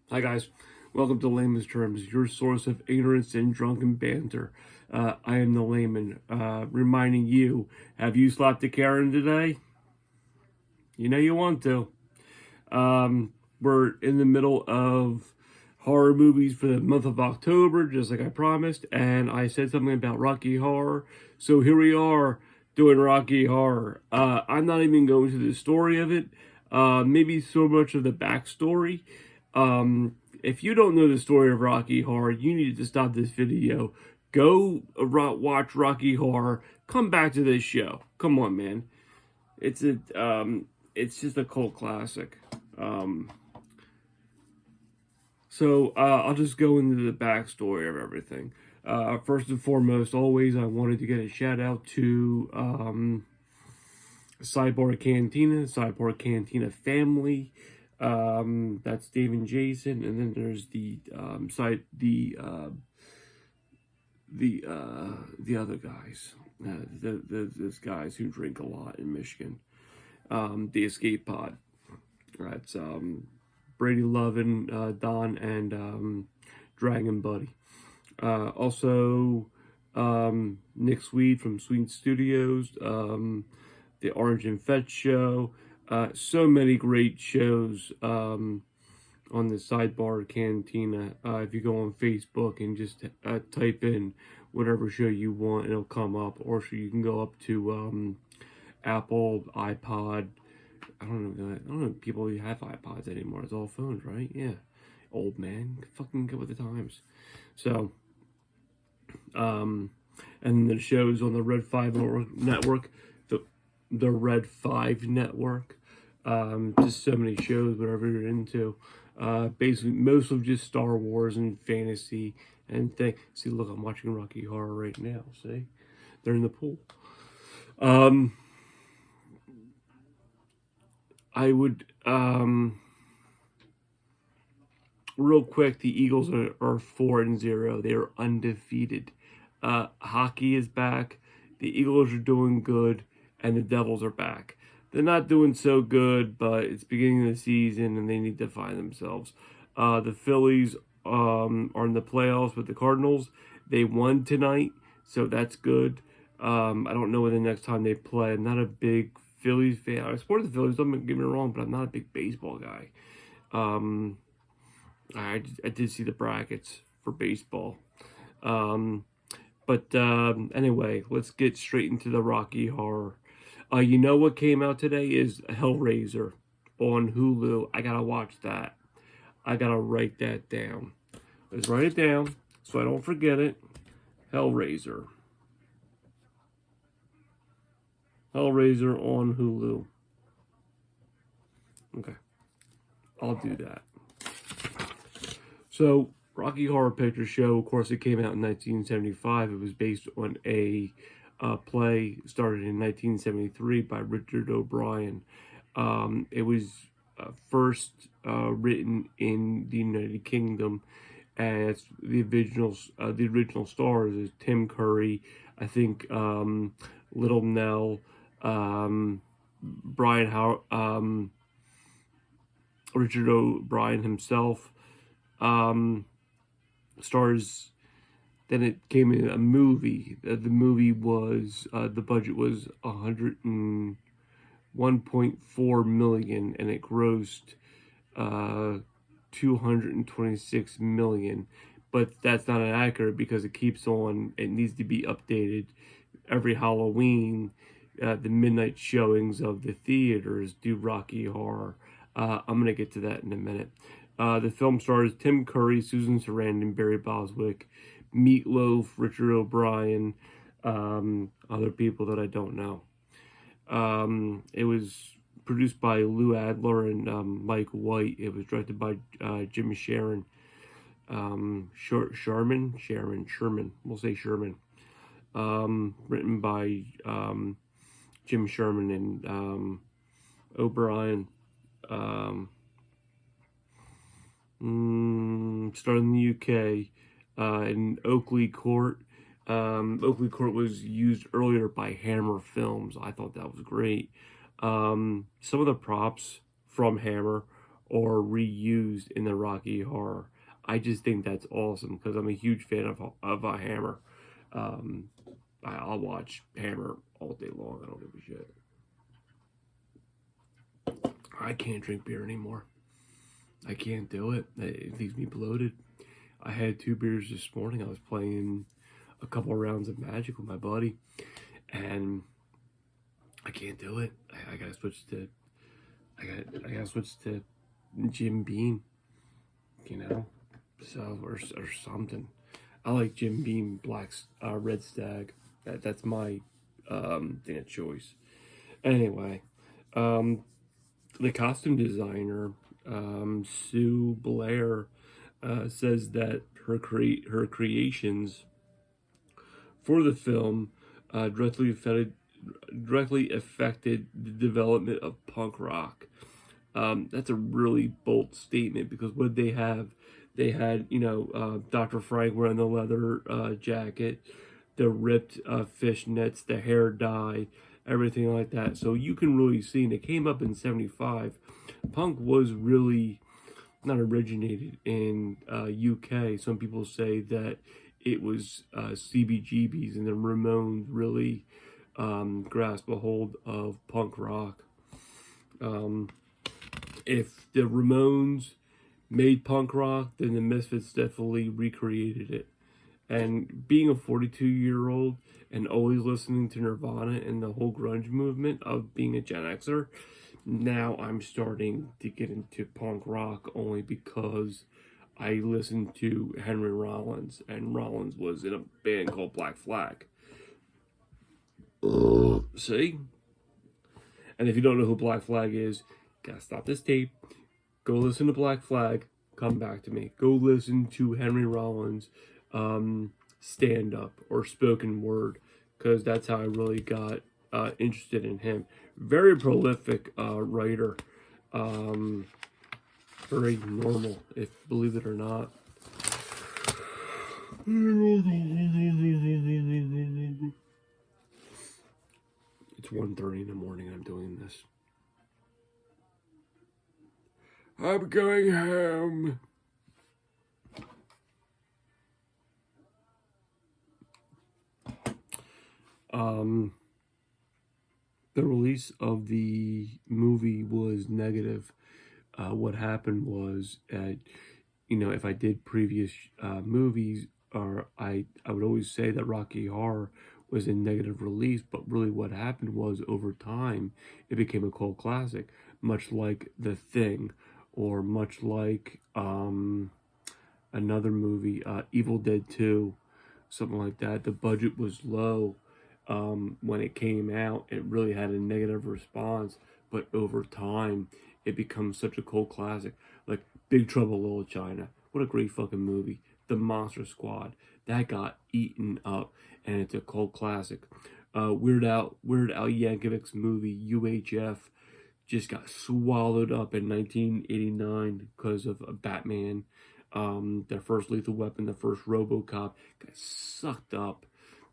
Hi guys, welcome to Layman's Terms, your source of ignorance and drunken banter. I am the Layman, reminding you, have you slapped a Karen today? You know you want to. We're in the middle of horror movies for the month of October, just like I promised, and I said something about Rocky Horror, so here we are doing Rocky Horror. I'm not even going to the story of it, maybe so much of the backstory. If you don't know the story of Rocky Horror, you need to stop this video. Go watch Rocky Horror. Come back to this show. Come on, man. It's just a cult classic. So I'll just go into the backstory of everything. First and foremost, always I wanted to get a shout out to Sidebar Cantina family. That's Dave and Jason, and then there's the other guys, those guys who drink a lot in Michigan. The Escape Pod. That's Brady Lovin, Don, and Dragon Buddy. Also, Nick Sweet from Sweet Studios, the Orange and Fetch Show. So many great shows on the Sidebar Cantina. If you go on Facebook and just type in whatever show you want, it'll come up. Or so you can go up to Apple, iPod. I don't know if people have iPods anymore. It's all phones, right? Yeah. Old man. Fucking get with the times. So, and the shows on the Red 5 network, the Red 5 network. Just so many shows, whatever you're into. Basically, most of just Star Wars and fantasy and things. See, look, I'm watching Rocky Horror right now. See? They're in the pool. I would, real quick, the Eagles are 4-0. They are undefeated. Hockey is back. The Eagles are doing good, and the Devils are back. They're not doing so good, but it's beginning of the season, and they need to find themselves. The Phillies are in the playoffs with the Cardinals. They won tonight, so that's good. I don't know when the next time they play. I'm not a big Phillies fan. I support the Phillies, don't get me wrong, but I'm not a big baseball guy. I did see the brackets for baseball. Anyway, let's get straight into the Rocky Horror. You know what came out today is Hellraiser on Hulu. I gotta watch that. I gotta write that down. Let's write it down so I don't forget it. Hellraiser. Hellraiser on Hulu. Okay. I'll do that. So, Rocky Horror Picture Show, of course, it came out in 1975. It was based on a play started in 1973 by Richard O'Brien. It was first written in the United Kingdom, and it's the original stars is Tim Curry, I think Little Nell, Brian Howard, Richard O'Brien himself. Stars. Then it came in a movie. The movie was the budget was 101.4 million, and it grossed 226 million. But that's not accurate because it keeps on. It needs to be updated every Halloween. The midnight showings of the theaters do Rocky Horror. I'm gonna get to that in a minute. The film stars Tim Curry, Susan Sarandon, Barry Boswick, Meatloaf, Richard O'Brien, other people that I don't know. It was produced by Lou Adler and Mike White. It was directed by Jim Sharon. Sherman. We'll say Sherman. Written by Jim Sherman and O'Brien. Started in the UK, in Oakley Court. Oakley Court was used earlier by Hammer Films. I thought that was great. Some of the props from Hammer or reused in the Rocky Horror. I just think that's awesome because I'm a huge fan of a Hammer. Um, I'll watch Hammer all day long. I don't give a shit. I can't drink beer anymore. I can't do it. It leaves me bloated. I had 2 beers this morning. I was playing a couple rounds of Magic with my buddy, and I can't do it. I gotta switch to. I gotta switch to Jim Beam. You know, so or something. I like Jim Beam Red Stag. That's my thing of choice. Anyway, um, the costume designer Sue Blair says that her creations for the film directly affected the development of punk rock. That's a really bold statement because what did they have? They had, Dr. Frank wearing the leather jacket, the ripped fishnets, the hair dye, everything like that. So you can really see, and it came up in 75. Punk was really not originated in UK. Some people say that it was CBGBs, and the Ramones really grasped a hold of punk rock. If the Ramones made punk rock, then the Misfits definitely recreated it. And being a 42-year-old and always listening to Nirvana and the whole grunge movement of being a Gen Xer, now I'm starting to get into punk rock only because I listened to Henry Rollins, and Rollins was in a band called Black Flag. See? And if you don't know who Black Flag is, gotta stop this tape, go listen to Black Flag, come back to me. Go listen to Henry Rollins stand-up or spoken word, because that's how I really got interested in him. Very prolific writer. Very normal, if believe it or not. It's 1:30 in the morning. I'm doing this. I'm going home. The release of the movie was negative. What happened was, if I did previous movies, or I would always say that Rocky Horror was a negative release, but really what happened was over time it became a cult classic, much like The Thing, or much like another movie, Evil Dead 2, something like that. The budget was low when it came out. It really had a negative response, but over time it becomes such a cult classic. Like Big Trouble in Little China, what a great fucking movie. The Monster Squad, that got eaten up, and it's a cult classic. Weird Al Yankovic's movie UHF just got swallowed up in 1989 because of Batman. The first Lethal Weapon, the first RoboCop got sucked up,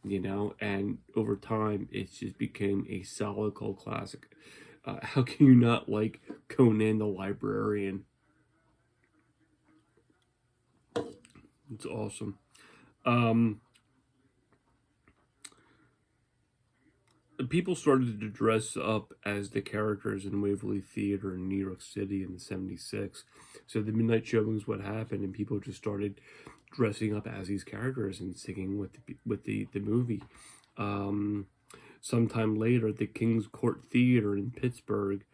and over time it just became a solid cult classic. How can you not like Conan the Librarian? It's awesome. People started to dress up as the characters in Waverly Theater in New York City in '76. So the midnight showings, what happened, and people just started dressing up as these characters and singing with the movie. Sometime later, the King's Court Theater in Pittsburgh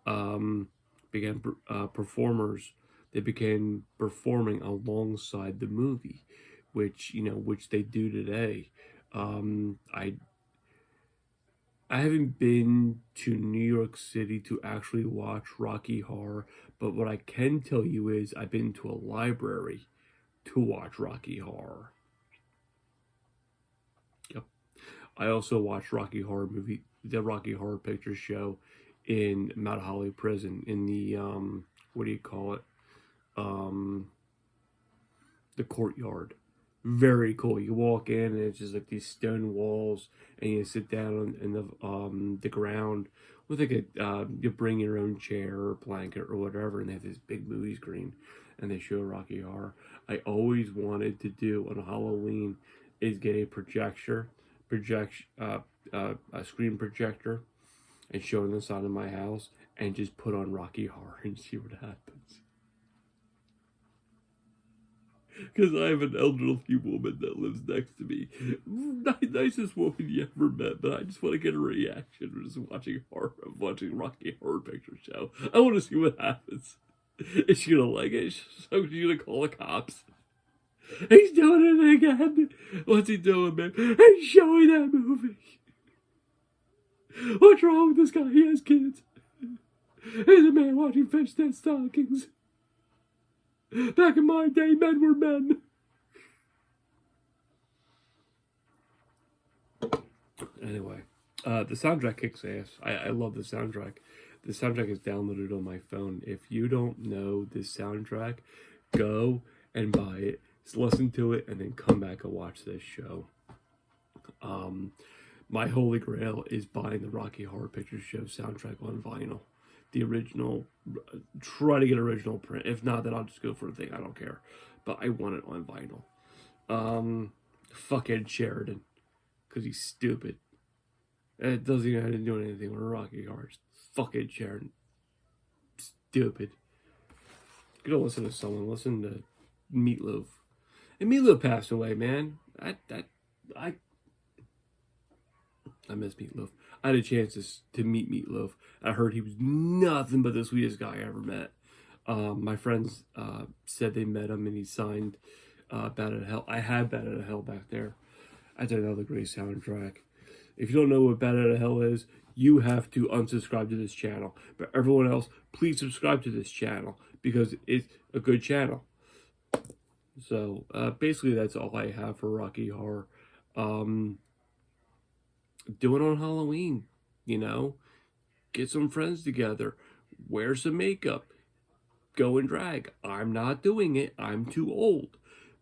began performers. They began performing alongside the movie, which they do today. I haven't been to New York City to actually watch Rocky Horror, but what I can tell you is I've been to a library to watch Rocky Horror. Yep. I also watched the Rocky Horror Picture Show in Mount Holly Prison in the what do you call it? The courtyard. Very cool. You walk in and it's just like these stone walls, and you sit down in the ground with like you bring your own chair or blanket or whatever, and they have this big movie screen, and they show Rocky Horror. I always wanted to do on Halloween is get a a screen projector, and show it inside of my house, and just put on Rocky Horror and see what happens. Because I have an elderly woman that lives next to me. Nicest woman you ever met, but I just want to get a reaction from just watching Rocky Horror Picture Show. I want to see what happens. Is she gonna like it? So she's gonna call the cops. He's doing it again. What's he doing, man? He's showing that movie. What's wrong with this guy? He has kids. He's a man watching fishnet stockings. Back in my day, men were men. Anyway, the soundtrack kicks ass. I love the soundtrack. The soundtrack is downloaded on my phone. If you don't know this soundtrack, go and buy it. Just listen to it and then come back and watch this show. My holy grail is buying the Rocky Horror Picture Show soundtrack on vinyl. The original, try to get original print. If not, then I'll just go for a thing. I don't care. But I want it on vinyl. Fuck Ed Sheridan. Because he's stupid. It doesn't even have to do anything with Rocky Horror. Fuck Ed Sheridan. Stupid. You don't listen to someone. Listen to Meatloaf. And Meatloaf passed away, man. I miss Meatloaf. I had a chance to meet Meatloaf. I heard he was nothing but the sweetest guy I ever met. My friends said they met him and he signed Bat Out of Hell. I had Bat Out of Hell back there. That's another great soundtrack. If you don't know what Bat Out of Hell is, you have to unsubscribe to this channel. But everyone else, please subscribe to this channel because it's a good channel. So basically that's all I have for Rocky Horror. Do it on Halloween, you know, get some friends together, wear some makeup, go and drag. I'm not doing it. I'm too old.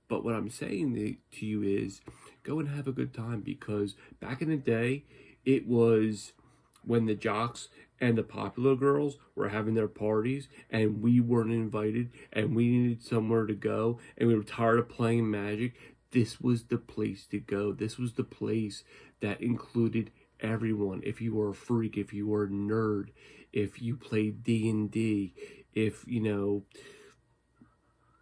But what I'm saying to you is go and have a good time, because back in the day, it was when the jocks and the popular girls were having their parties and we weren't invited and we needed somewhere to go and we were tired of playing Magic. This was the place to go. This was the place that included everyone. If you were a freak, if you were a nerd, if you played D&D, if, you know,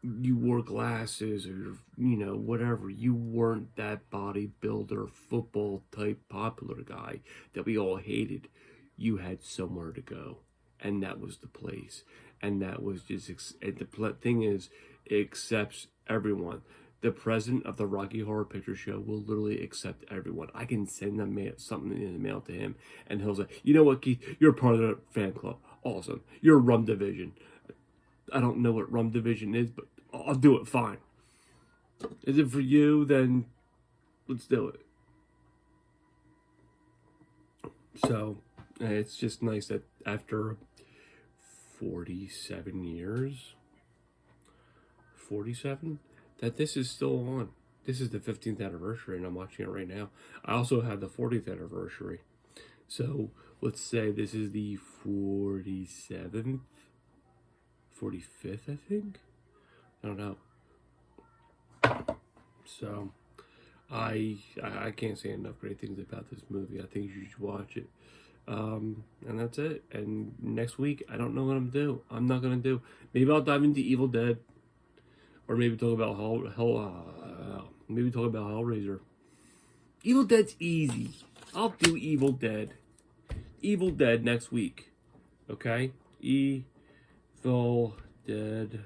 you wore glasses or, you know, whatever. You weren't that bodybuilder, football type popular guy that we all hated. You had somewhere to go. And that was the place. And that was just, and the thing is, it accepts everyone. The president of the Rocky Horror Picture Show will literally accept everyone. I can send them something in the mail to him, and he'll say, you know what, Keith? You're part of the fan club. Awesome. You're Rum Division. I don't know what Rum Division is, but I'll do it fine. Is it for you? Then let's do it. So, it's just nice that after 47 years, 47? That this is still on. This is the 15th anniversary, and I'm watching it right now. I also had the 40th anniversary. So, let's say this is the 47th, 45th, I think? I don't know. So, I can't say enough great things about this movie. I think you should watch it. And that's it. And next week, I don't know what I'm going to do. I'm not going to do. Maybe I'll dive into Evil Dead. Or maybe talk about maybe talk about Hellraiser. Evil Dead's easy. I'll do Evil Dead. Evil Dead next week. Okay? Evil Dead.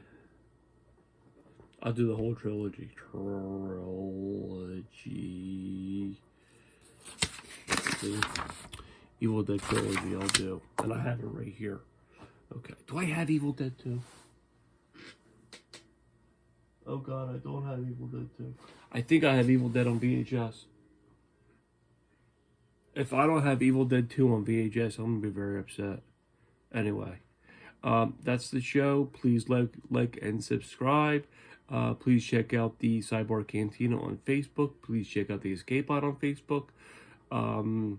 I'll do the whole trilogy. Evil Dead trilogy I'll do. And I have it right here. Okay. Do I have Evil Dead 2? Oh God, I don't have Evil Dead 2. I think I have Evil Dead on VHS. If I don't have Evil Dead 2 on VHS, I'm going to be very upset. Anyway, That's the show. Please like, and subscribe. Please check out the Cyborg Cantina on Facebook. Please check out the Escape Pod on Facebook. And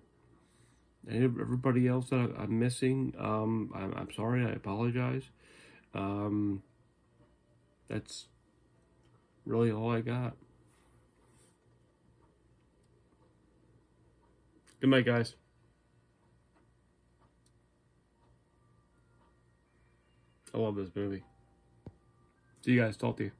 everybody else that I'm missing, I'm sorry. I apologize. That's really all I got. Good night, guys. I love this movie. See you guys. Talk to you.